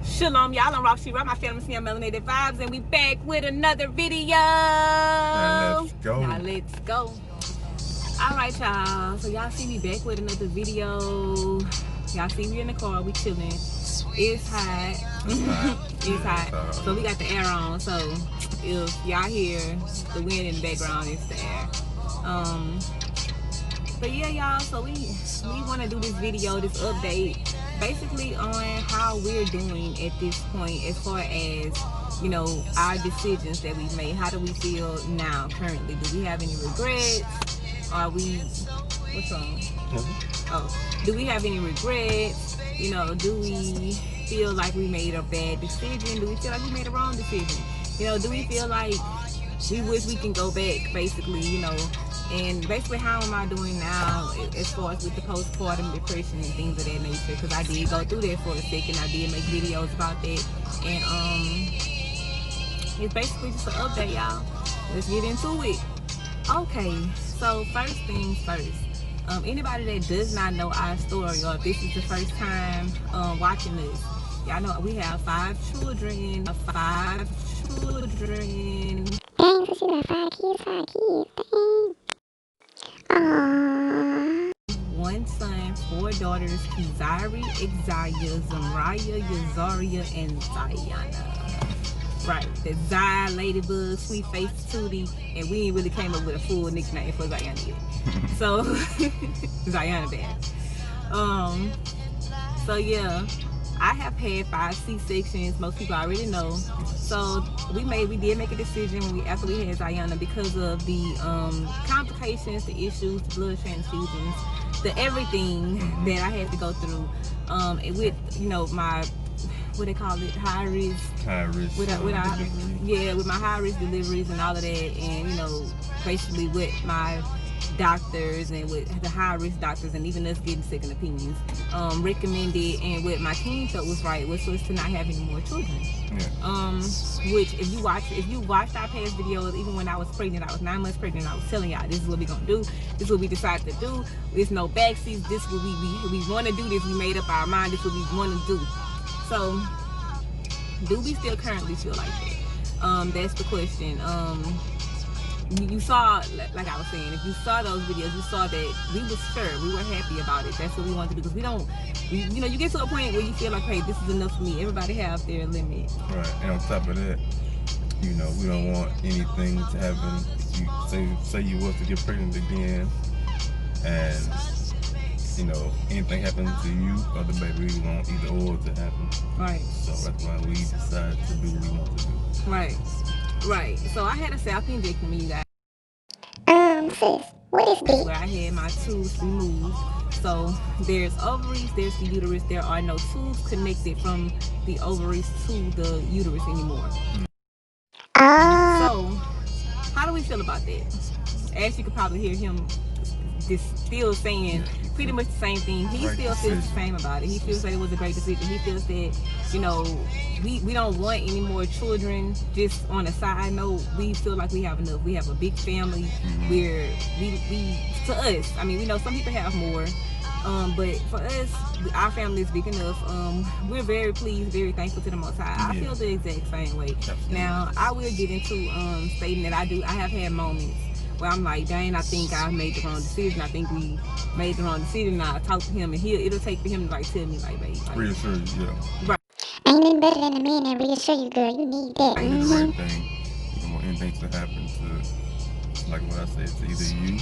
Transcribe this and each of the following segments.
Shalom, y'all. I'm Roxy Rock, my family, seeing Melanated Vibes, and we back with another video. Now let's go. Now let's go. All right, y'all. So y'all see me back with another video. Y'all see me in the car. We chilling. It's hot. It's hot. So we got the air on. So if y'all hear the wind in the background, it's the air. But yeah, y'all. So we want to do this video, this update, basically on how we're doing at this point as far as, you know, our decisions that we've made. How do we feel now, currently? Do we have any regrets? Are we, what's wrong? Oh, do we have any regrets? You know, do we feel like we made a bad decision? Do we feel like we made a wrong decision? You know, do we feel like we wish we can go back, basically, you know? And basically, how am I doing now as far as with the postpartum depression and things of that nature? Because I did go through that for a second. I did make videos about that. And it's basically just an update, y'all. Let's get into it. Okay, so first things first. Anybody that does not know our story, or if this is the first time watching this, y'all know we have 5 children. 5 children. Dang, so she got 5 kids, 5 kids. Dang. Aww. 1 son, 4 daughters: Kizari, Exaya, Zamraya, Yazaria, and Zayana. Right, the Zaya, Ladybug, Sweet Face, Tootie, and we ain't really came up with a full nickname for Zayana yet. So, Zayana bad. So yeah, I have had 5 C-sections. Most people already know. So we did make a decision after we had Zayana, because of the complications, the issues, the blood transfusions, the everything that I had to go through, with, you know, my, what they call it, high risk with my high risk deliveries and all of that, and, you know, basically with my doctors and with the high risk doctors, and even us getting second opinions recommended, and what my team felt was right was to not have any more children. Which if you watched our past videos, even when I was pregnant, I was 9 months pregnant, I was telling y'all, this is what we gonna do, this is what we decided to do, there's no backseats, this is what we want to do, this, we made up our mind, this is what we want to do. So do we still currently feel like that? That's the question. You saw, like I was saying, if you saw those videos, you saw that we were sure, we were happy about it. That's what we wanted to do, because you know, you get to a point where you feel like, hey, this is enough for me. Everybody have their limit. Right, and on top of that, you know, we don't want anything to happen. If you say you was to get pregnant again, and, you know, anything happens to you or the baby, we want either or to happen. Right. So that's why we decided to do what we want to do. Right. Right. So I had a self-injectomy, you guys. Sis, what is this? Where I had my tubes removed. So there's ovaries, there's the uterus. There are no tubes connected from the ovaries to the uterus anymore. So how do we feel about that? As you could probably hear him just still saying pretty much the same thing. He still feels the same about it. He feels like it was a great decision. He feels that, you know, we don't want any more children. Just on a side note, we feel like we have enough. We have a big family. Where we to us, I mean, we know some people have more, but for us, our family is big enough. We're very pleased, very thankful to the Most High. I feel the exact same way. Now, I will get into stating that I have had moments where I'm like, dang, I think I made the wrong decision. I think we made the wrong decision. And I talk to him, and it'll take for him to like tell me, like, babe, like, reassure you, yeah. Right. Ain't nothing better than a man that reassure you, girl. You need that. You do the right thing. You don't want anything to happen to, like what I said, to either you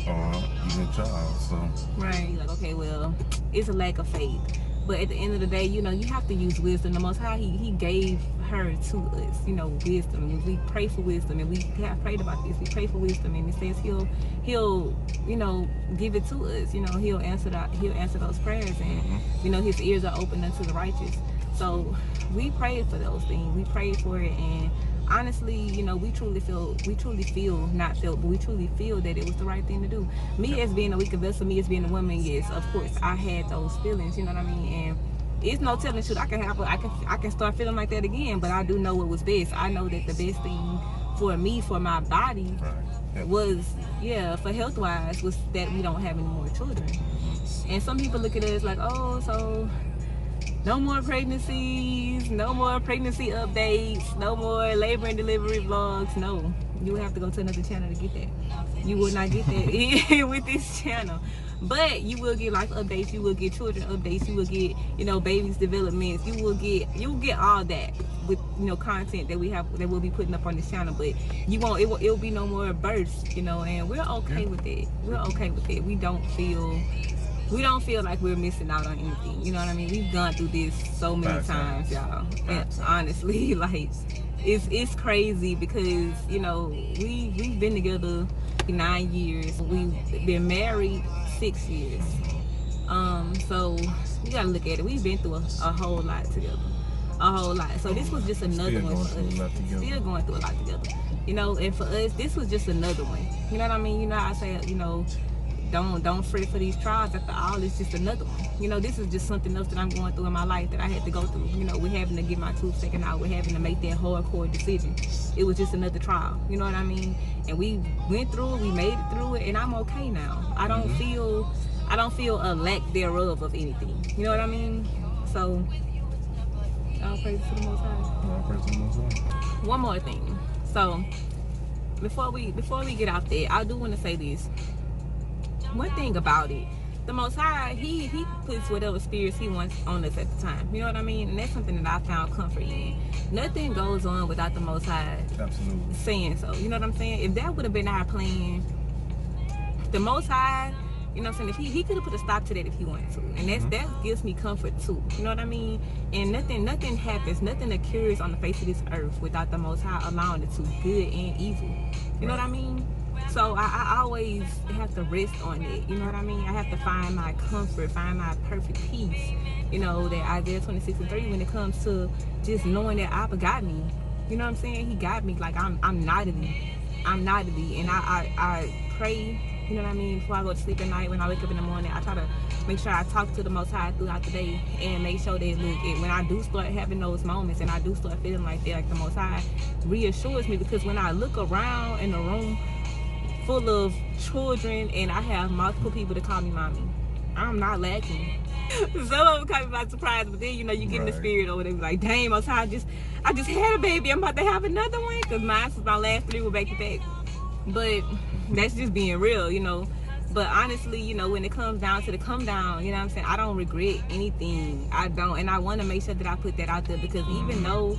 or even a child. So right, like, okay, well, it's a lack of faith. But at the end of the day, you know, you have to use wisdom. The Most High, he gave her to us, you know, wisdom. And we pray for wisdom, and we have prayed about this. We pray for wisdom, and it says he'll, you know, give it to us. You know, he'll answer those prayers, and you know, his ears are open unto the righteous. So we prayed for those things. We prayed for it, and honestly, you know, we truly feel that it was the right thing to do. Me as being a weaker vessel, me as being a woman, yes, of course, I had those feelings, you know what I mean? And it's no telling, shoot, I can start feeling like that again, but I do know what was best. I know that the best thing for me, for my body, was, for health-wise, was that we don't have any more children. And some people look at it as like, oh, so No more pregnancies, no more pregnancy updates, no more labor and delivery vlogs. No, you will have to go to another channel to get that. You will not get that with this channel. But you will get life updates, you will get children updates, you will get, babies developments, you will get all that with, content that we'll be putting up on this channel. But it'll be no more births, and we're okay with it. We're okay with it. We don't feel like we're missing out on anything. You know what I mean? We've gone through this so many times, y'all. And honestly, like, it's crazy because, we've been together 9 years. We've been married 6 years. So you gotta look at it. We've been through a whole lot together. A whole lot. So this was just another one for us. Still going through a lot together. And for us, this was just another one. You know what I mean? I say, don't fret for these trials. After all, it's just another one. This is just something else that I'm going through in my life that I had to go through. We're having to get my tooth taken out. We're having to make that hardcore decision. It was just another trial. You know what I mean? And we went through it. We made it through it, and I'm okay now. I don't feel a lack thereof of anything. You know what I mean? So, all praise to the Most High. All praise to the Most High. One more thing. So, before we get out there, I do want to say this. One thing about it, the Most High, he puts whatever spirits he wants on us at the time. You know what I mean? And that's something that I found comfort in. Nothing goes on without the Most High saying so. You know what I'm saying? If that would have been our plan, the Most High, you know what I'm saying, if he could have put a stop to that if he wanted to. And that gives me comfort too. You know what I mean? And nothing happens, nothing occurs on the face of this earth without the Most High allowing it to, good and evil. You know what I mean? So I always have to rest on it. You know what I mean? I have to find my comfort, find my perfect peace. That Isaiah 26:3, when it comes to just knowing that AHBA got me. You know what I'm saying? He got me. Like, I'm not to be. I'm not to be. And I pray, you know what I mean, before I go to sleep at night. When I wake up in the morning, I try to make sure I talk to the Most High throughout the day and make sure that, look, when I do start having those moments and I do start feeling like that, like the Most High reassures me. Because when I look around in the room full of children and I have multiple people to call me mommy, I'm not lacking. Some of them caught me by surprise, but then, you get in the spirit or whatever, like, dang, Most High, I just had a baby, I'm about to have another one, because my last 3 were back to back. But that's just being real, But honestly, when it comes down to the come down, you know what I'm saying, I don't regret anything. I don't. And I want to make sure that I put that out there, because even though,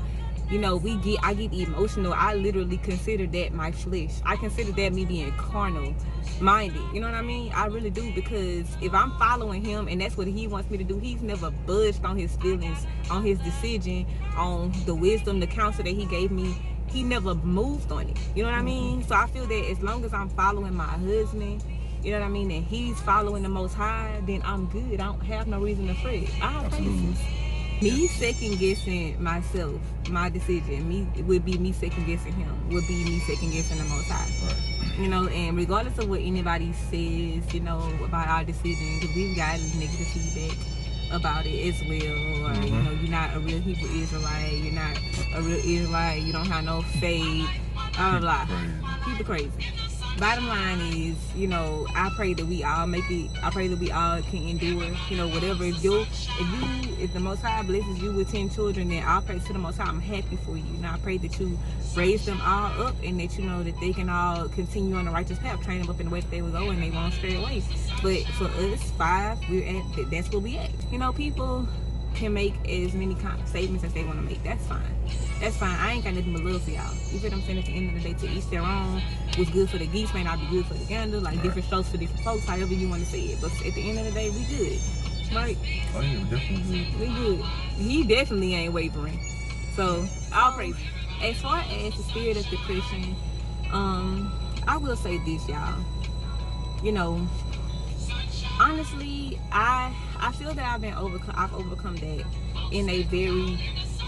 I get emotional, I literally consider that my flesh. I consider that me being carnal minded. You know what I mean? I really do, because if I'm following him and that's what he wants me to do, he's never budged on his feelings, on his decision, on the wisdom, the counsel that he gave me. He never moved on it. You know what I mean? So I feel that as long as I'm following my husband, you know what I mean, and he's following the Most High, then I'm good. I don't have no reason to fret. All praises. Me second guessing myself, my decision, would be me second guessing him, would be me second guessing the Most High. Right. And regardless of what anybody says, about our decision, because we've gotten negative feedback about it as well, or you're not a real Hebrew Israelite, you're not a real Israelite, you don't have no faith, blah blah blah. People crazy. Bottom line is, I pray that we all make it. I pray that we all can endure, whatever. If the Most High blesses you with 10 children, then I'll pray to the Most High. I'm happy for you. Now I pray that you raise them all up, and that that they can all continue on the righteous path, train them up in the way that they will go, and they won't stray away. But for us, 5, that's where we at. People can make as many statements as they want to make. That's fine. That's fine. I ain't got nothing but love for y'all. You feel what I'm saying? At the end of the day, to each their own. What's good for the geese may not be good for the gander. Like, different strokes for different folks, however you want to say it. But at the end of the day, we good. Right? Oh, yeah, definitely good. We good. He definitely ain't wavering. So, all praise. As far as the spirit of depression, I will say this, y'all. Honestly, I feel that I've overcome that in a very,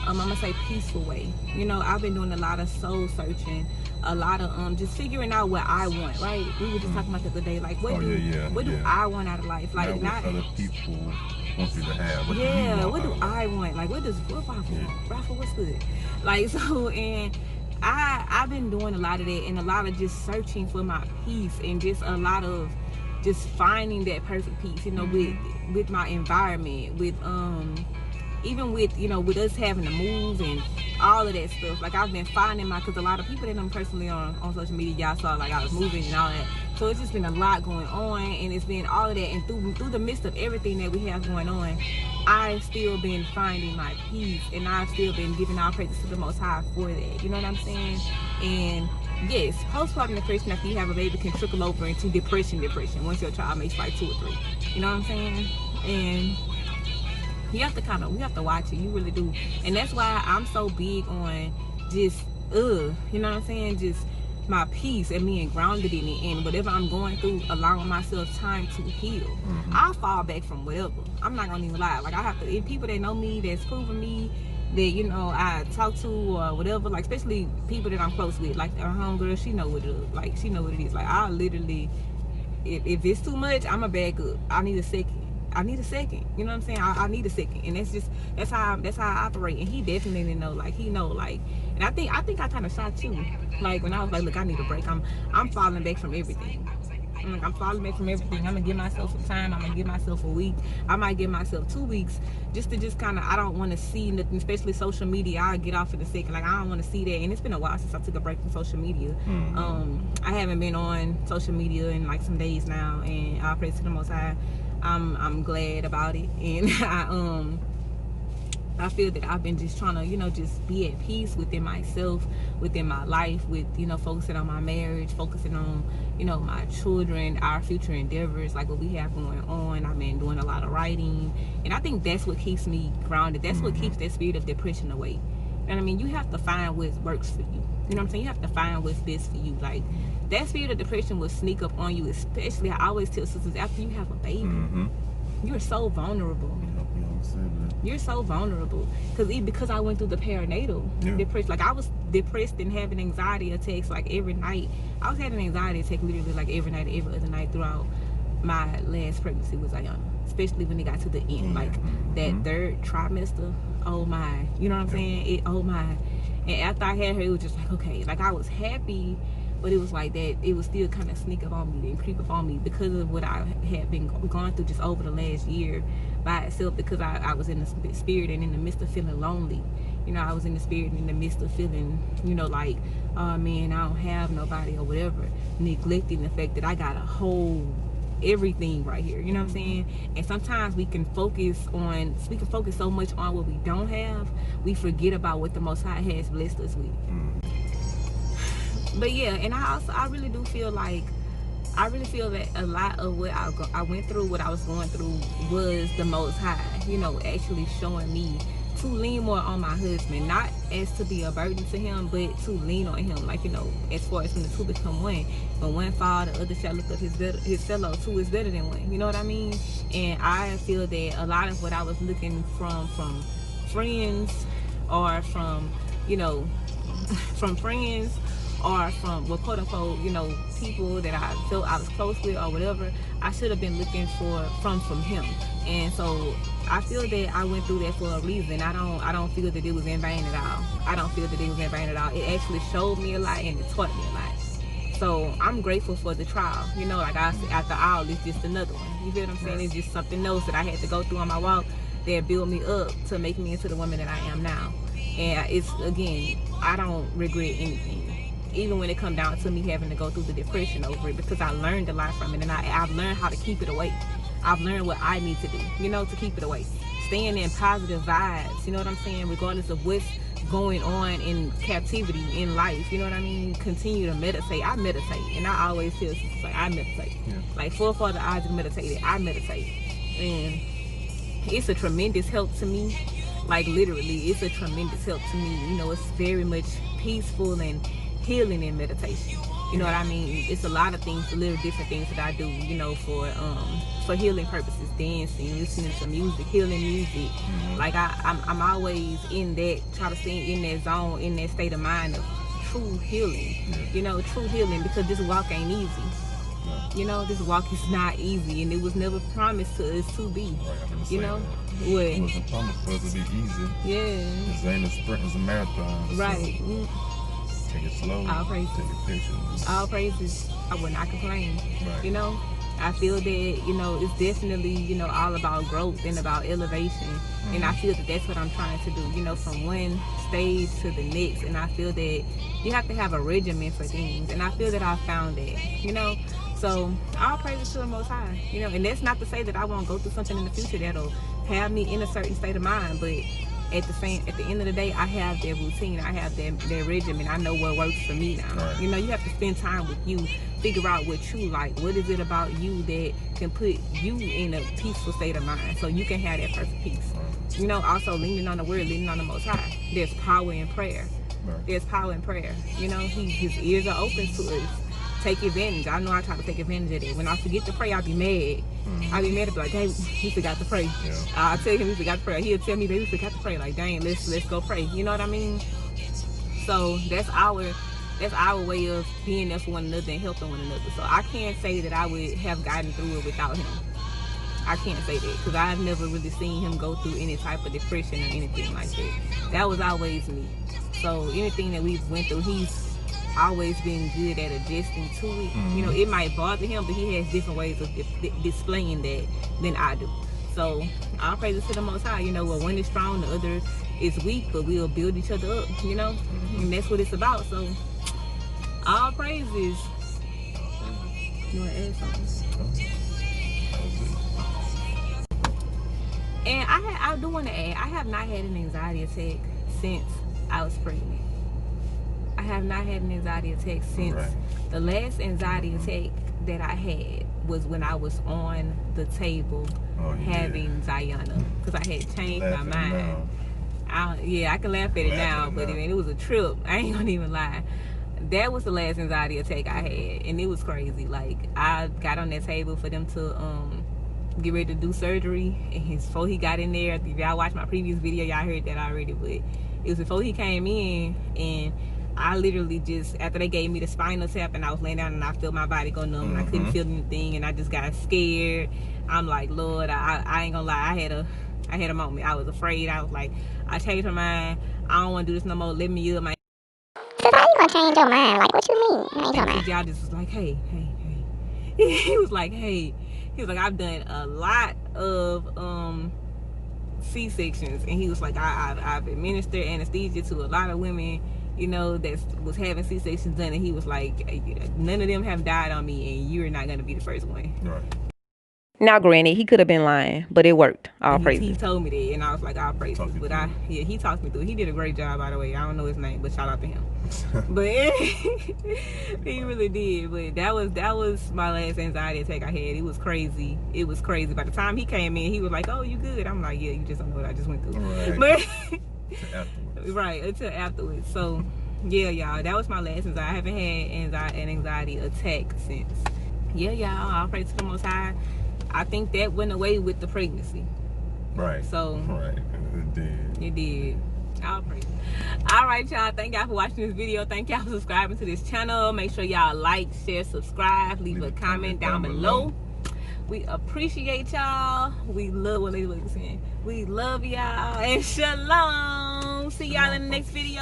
I'm gonna say, peaceful way. I've been doing a lot of soul searching, a lot of just figuring out what I want. Right? We were just talking about the other day, like, what do I want out of life? Like, not what other people want you to have. What do I want? Like, what Rafa, what's good? Like, so, and I've been doing a lot of that, and a lot of just searching for my peace, and just a lot of just finding that perfect peace, with my environment, with even with, you know, with us having to move and all of that stuff, like I've been finding because a lot of people that I'm personally on social media, y'all saw like I was moving and all that. So it's just been a lot going on, and it's been all of that, and through the midst of everything that we have going on, I've still been finding my peace, and I've still been giving all praises to the Most High for that. You know what I'm saying? And yes, postpartum depression after you have a baby can trickle over into depression once your child makes like 2 or 3. You know what I'm saying? And you have to watch it. You really do. And that's why I'm so big on just, you know what I'm saying? Just my peace and being grounded in it, and whatever I'm going through, allowing myself time to heal. I'll fall back from whatever. I'm not gonna even lie. Like, I have to, if people that know me, that's proven me, that, you know, I talk to or whatever, like especially people that I'm close with, like our homegirl, she know what it is. Like, she know what it is. Like, I literally, if it's too much, I'ma back up. I need a second. You know what I'm saying? I need a second, and that's how I operate. And he definitely know. Like, he know. Like, and I think I kind of shot too. Like, when I was like, look, I need a break. I'm falling back from everything. I'm falling back from everything. I'm gonna give myself some time. I'm gonna give myself a week. I might give myself 2 weeks just to kind of. I don't want to see nothing, especially social media. I'll get off in a second. Like, I don't want to see that. And it's been a while since I took a break from social media. I haven't been on social media in like some days now, and I'll praise to the Most High. I'm glad about it, and I feel that I've been just trying to, you know, just be at peace within myself, within my life, with, you know, focusing on my marriage, focusing on, you know, my children, our future endeavors, like what we have going on. I've been doing a lot of writing, and I think that's what keeps me grounded. That's what keeps that spirit of depression away. You know what I mean? You have to find what works for you. You know what I'm saying? You have to find what's best for you. Like, that spirit of depression will sneak up on you, especially, I always tell sisters, after you have a baby, you're so vulnerable. You're so vulnerable. Because I went through the perinatal depression. Like, I was depressed and having anxiety attacks like every night. I was having anxiety attacks literally like every night, every other night throughout my last pregnancy with Ayana. Especially when it got to the end, like that 3rd trimester. Oh my, you know what I'm saying? Oh my. And after I had her, it was just like, okay, like I was happy, but it was like that, it was still kind of sneak up on me and creep up on me because of what I had been going through just over the last year by itself, because I was in the spirit and in the midst of feeling lonely. You know, I was in the spirit and in the midst of feeling, you know, like, oh man, I don't have nobody or whatever, neglecting the fact that I got a whole everything right here, you know what I'm saying? And sometimes we can focus so much on what we don't have, we forget about what the Most High has blessed us with. But yeah, and I really do feel like, I really feel that a lot of what I went through, what I was going through, was the Most High, you know, actually showing me to lean more on my husband, not as to be a burden to him, but to lean on him, like, you know, as far as when the two become one. When one fall, the other shall lift up his fellow. Two is better than one, you know what I mean? And I feel that a lot of what I was looking from friends, or from, you know, from friends, or from, well, quote unquote, you know, people that I felt I was close with or whatever, I should have been looking for from him. And so I feel that I went through that for a reason. I don't feel that it was in vain at all. I don't feel that it was in vain at all. It actually showed me a lot, and it taught me a lot. So I'm grateful for the trial. You know, like I said, after all, it's just another one. You feel what I'm saying? It's just something else that I had to go through on my walk that built me up to make me into the woman that I am now. And it's, again, I don't regret anything. Even when it come down to me having to go through the depression over it, because I learned a lot from it, and I've learned how to keep it away. I've learned what I need to do, you know, to keep it away. Staying in positive vibes, you know what I'm saying, regardless of what's going on in captivity in life, you know what I mean. Continue to meditate. I meditate, and I always tell people, like, I meditate. Like, for the odds of meditating, I meditate, and it's a tremendous help to me. Like, literally, it's a tremendous help to me. You know, it's very much peaceful and healing in meditation. You know what I mean? It's a lot of things, a little different things that I do, you know, for healing purposes, dancing, listening to music, healing music. Like, I'm always in that, try to stay in that zone, in that state of mind of true healing. You know, true healing, because this walk ain't easy. You know, this walk is not easy, and it was never promised to us to be. You know, what? It wasn't promised for us to be easy. Yeah. This ain't a sprint, it's a marathon. Right. So take it slow. All praises. Take it patient. All praises. I would not complain. Right. You know, I feel that, you know, it's definitely, you know, all about growth and about elevation. And I feel that that's what I'm trying to do, you know, from one stage to the next. And I feel that you have to have a regimen for things. And I feel that I found that, you know. So all praises to the Most High, you know. And that's not to say that I won't go through something in the future that'll have me in a certain state of mind. But at the end of the day, I have that routine. I have that regimen. I know what works for me now. Right. You know, you have to spend time with you, figure out what you like. What is it about you that can put you in a peaceful state of mind so you can have that perfect peace. You know, also leaning on the word, leaning on the Most High. There's power in prayer. Right. There's power in prayer. You know, his ears are open to us. Take advantage. I know I try to take advantage of it. When I forget to pray, I'll be mad. I'll be mad to be like, hey, we forgot to pray. Yeah. I'll tell him we forgot to pray. He'll tell me that we forgot to pray. Like, dang, let's go pray. You know what I mean? So that's our way of being there for one another and helping one another. So I can't say that I would have gotten through it without him. I can't say that because I've never really seen him go through any type of depression or anything like that. That was always me. So anything that we've went through, he's always been good at adjusting to it. You know, it might bother him, but he has different ways of displaying that than I do. So all praises to the Most High. You know, where one is strong, the other is weak, but we'll build each other up, you know. And that's what it's about. So all praises. You want to add something? And I do want to add, I have not had an anxiety attack since I was pregnant. I have not had an anxiety attack since the last anxiety attack that I had was when I was on the table having Zayana, because I had changed my mind. I can laugh at it now, but it was a trip. I ain't gonna even lie. That was the last anxiety attack I had, and it was crazy. Like, I got on that table for them to get ready to do surgery, and before he got in there, if y'all watched my previous video, y'all heard that already, but it was before he came in, and I literally just, after they gave me the spinal tap and I was laying down and I felt my body go numb and I couldn't feel anything, and I just got scared. I'm like, Lord, I ain't gonna lie, I had a moment. I was afraid. I was like, I changed my mind. I don't want to do this no more. Let me up. So how you gonna change your mind? Like, what you mean? I ain't gonna mind. Y'all just was like, hey. He was like, hey. He was like, I've done a lot of C-sections, and he was like, I've administered anesthesia to a lot of women, you know, that was having C-sections done, and he was like, none of them have died on me, and you're not gonna be the first one. Right. Now, granted, he could have been lying, but it worked. All praises. He told me that, and I was like, all praises. But he talked me through. He did a great job, by the way. I don't know his name, but shout out to him. But he really did. But that was my last anxiety attack I had. It was crazy. It was crazy. By the time he came in, he was like, "Oh, you good?" I'm like, "Yeah, you just don't know what I just went through." Right. But right until afterwards. So yeah, y'all, that was my last anxiety. I haven't had an anxiety attack since. Yeah, y'all. I'll pray to the Most High. I think that went away with the pregnancy. Right. So right, it did. It did. All praise. All right, y'all. Thank y'all for watching this video. Thank y'all for subscribing to this channel. Make sure y'all like, share, subscribe, leave a comment down below. We appreciate y'all. We love what they saying. We love y'all, and shalom. See y'all in the next video.